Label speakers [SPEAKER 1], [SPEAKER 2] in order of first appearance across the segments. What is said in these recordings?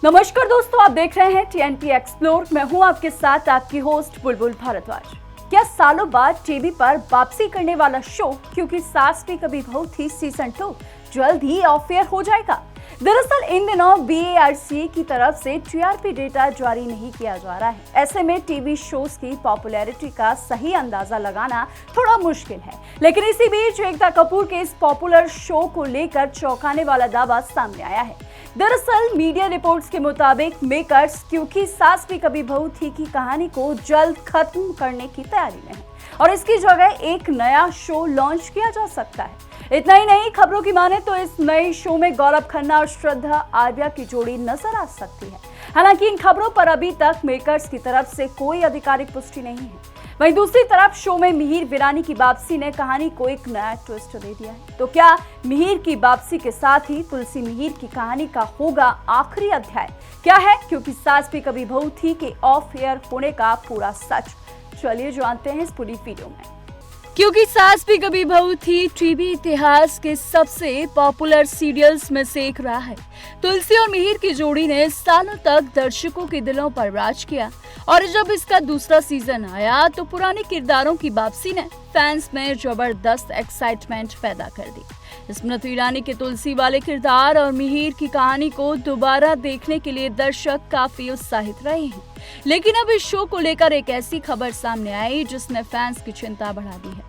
[SPEAKER 1] नमस्कार दोस्तों, आप देख रहे हैं टीएनपी एक्सप्लोर। मैं हूं आपके साथ आपकी होस्ट बुलबुल भारद्वाज। क्या सालों बाद टीवी पर वापसी करने वाला शो क्योंकि सास भी कभी बहू थी सीजन 2 जल्द ही ऑफ एयर हो जाएगा? दरअसल इन दिनों बीएआरसी की तरफ से टीआरपी डेटा जारी नहीं किया जा रहा है। ऐसे में टीवी शोज की पॉपुलैरिटी का सही अंदाजा लगाना थोड़ा मुश्किल है। लेकिन इसी बीच एकता कपूर के इस पॉपुलर शो को लेकर चौंकाने वाला दावा सामने आया है। दरअसल मीडिया रिपोर्ट्स के मुताबिक मेकर्स क्योंकि सास भी कभी बहू थी की कहानी को जल्द खत्म करने की तैयारी में है और इसकी जगह एक नया शो लॉन्च किया जा सकता है। इतना ही नहीं, खबरों की माने तो इस नए शो में गौरव खन्ना और श्रद्धा आर्या की जोड़ी नजर आ सकती है। हालांकि इन खबरों पर अभी तक मेकर्स की तरफ से कोई आधिकारिक पुष्टि नहीं है। वहीं दूसरी तरफ शो में मिहिर वीरानी की वापसी ने कहानी को एक नया ट्विस्ट दे दिया है। तो क्या मिहिर की वापसी के साथ ही तुलसी मिहिर की कहानी का होगा आखिरी अध्याय? क्या है क्योंकि सास भी कभी बहू थी के ऑफ एयर होने का पूरा सच? चलिए जानते हैं इस पूरी वीडियो में। क्योंकि सास भी कभी बहू थी टीवी इतिहास के सबसे पॉपुलर सीरियल्स में से एक रहा है। तुलसी और मिहिर की जोड़ी ने सालों तक दर्शकों के दिलों पर राज किया और जब इसका दूसरा सीजन आया तो पुराने किरदारों की वापसी ने फैंस में जबरदस्त एक्साइटमेंट पैदा कर दी। स्मृति ईरानी के तुलसी वाले किरदार और मिहिर की कहानी को दोबारा देखने के लिए दर्शक काफी उत्साहित रहे हैं। लेकिन अब इस शो को लेकर एक ऐसी खबर सामने आई जिसने फैंस की चिंता बढ़ा दी है।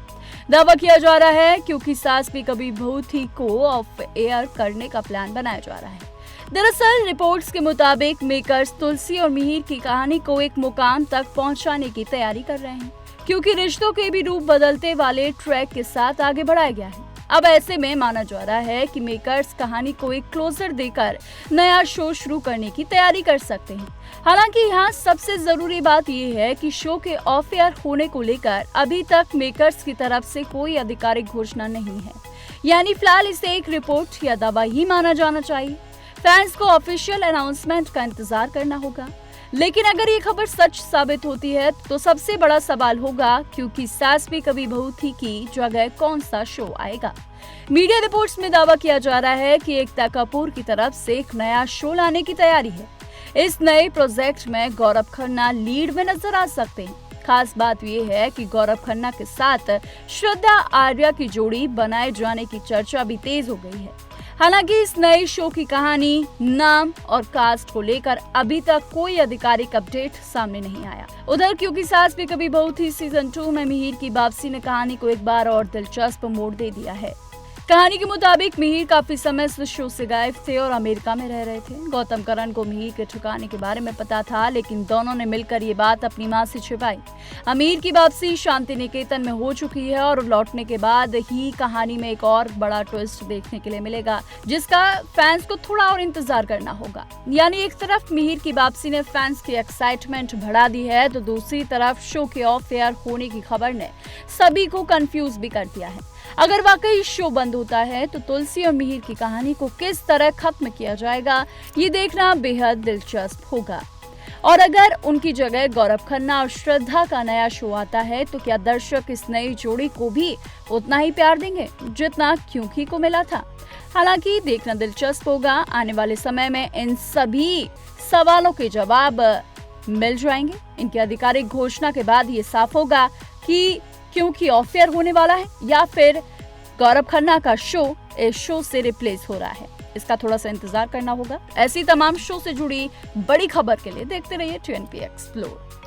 [SPEAKER 1] दावा किया जा रहा है क्योंकि सास भी कभी बहू थी को ऑफ एयर करने का प्लान बनाया जा रहा है। दरअसल रिपोर्ट्स के मुताबिक मेकर्स तुलसी और मिहिर की कहानी को एक मुकाम तक पहुंचाने की तैयारी कर रहे हैं क्योंकि रिश्तों के भी रूप बदलते वाले ट्रैक के साथ आगे बढ़ाया गया है। अब ऐसे में माना जा रहा है कि मेकर्स कहानी को एक क्लोजर देकर नया शो शुरू करने की तैयारी कर सकते हैं। हालांकि यहाँ सबसे जरूरी बात यह है कि शो के ऑफ एयर होने को लेकर अभी तक मेकर्स की तरफ से कोई आधिकारिक घोषणा नहीं है, यानी फिलहाल इसे एक रिपोर्ट या दावा ही माना जाना चाहिए। फैंस को ऑफिशियल अनाउंसमेंट का इंतजार करना होगा। लेकिन अगर ये खबर सच साबित होती है तो सबसे बड़ा सवाल होगा क्योंकि सास भी कभी बहू थी की जगह कौन सा शो आएगा। मीडिया रिपोर्ट्स में दावा किया जा रहा है कि एकता कपूर की तरफ से एक नया शो लाने की तैयारी है। इस नए प्रोजेक्ट में गौरव खन्ना लीड में नजर आ सकते हैं। खास बात यह है कि गौरव खन्ना के साथ श्रद्धा आर्या की जोड़ी बनाए जाने की चर्चा भी तेज हो गई है। हालांकि इस नए शो की कहानी, नाम और कास्ट को लेकर अभी तक कोई आधिकारिक अपडेट सामने नहीं आया। उधर क्योंकि सास भी कभी बहू थी सीजन 2 में मिहिर की वापसी ने कहानी को एक बार और दिलचस्प मोड़ दे दिया है। कहानी के मुताबिक मिहिर काफी समय से शो से गायब थे और अमेरिका में रह रहे थे। गौतम करण को मिहिर के ठिकाने के बारे में पता था, लेकिन दोनों ने मिलकर ये बात अपनी मां से छिपाई। मिहिर की वापसी शांति निकेतन में हो चुकी है और लौटने के बाद ही कहानी में एक और बड़ा ट्विस्ट देखने के लिए मिलेगा, जिसका फैंस को थोड़ा और इंतजार करना होगा। यानी एक तरफ मिहिर की वापसी ने फैंस की एक्साइटमेंट बढ़ा दी है तो दूसरी तरफ शो के ऑफ एयर होने की खबर ने सभी को कंफ्यूज भी कर दिया है। अगर वाकई शो बंद होता है तो तुलसी और मिहिर की कहानी को किस तरह खत्म किया जाएगा, ये देखना बेहद दिलचस्प होगा। और अगर उनकी जगह गौरव खन्ना और श्रद्धा का नया शो आता है तो क्या दर्शक इस नई जोड़ी को भी उतना ही प्यार देंगे जितना क्योंकि को मिला था? हालांकि देखना दिलचस्प होगा। आने वाले समय में इन सभी सवालों के जवाब मिल जाएंगे। इनकी आधिकारिक घोषणा के बाद ये साफ होगा कि क्योंकि ऑफ एयर होने वाला है या फिर गौरव खन्ना का शो इस शो से रिप्लेस हो रहा है। इसका थोड़ा सा इंतजार करना होगा। ऐसी तमाम शो से जुड़ी बड़ी खबर के लिए देखते रहिए टीएनपी एक्सप्लोर।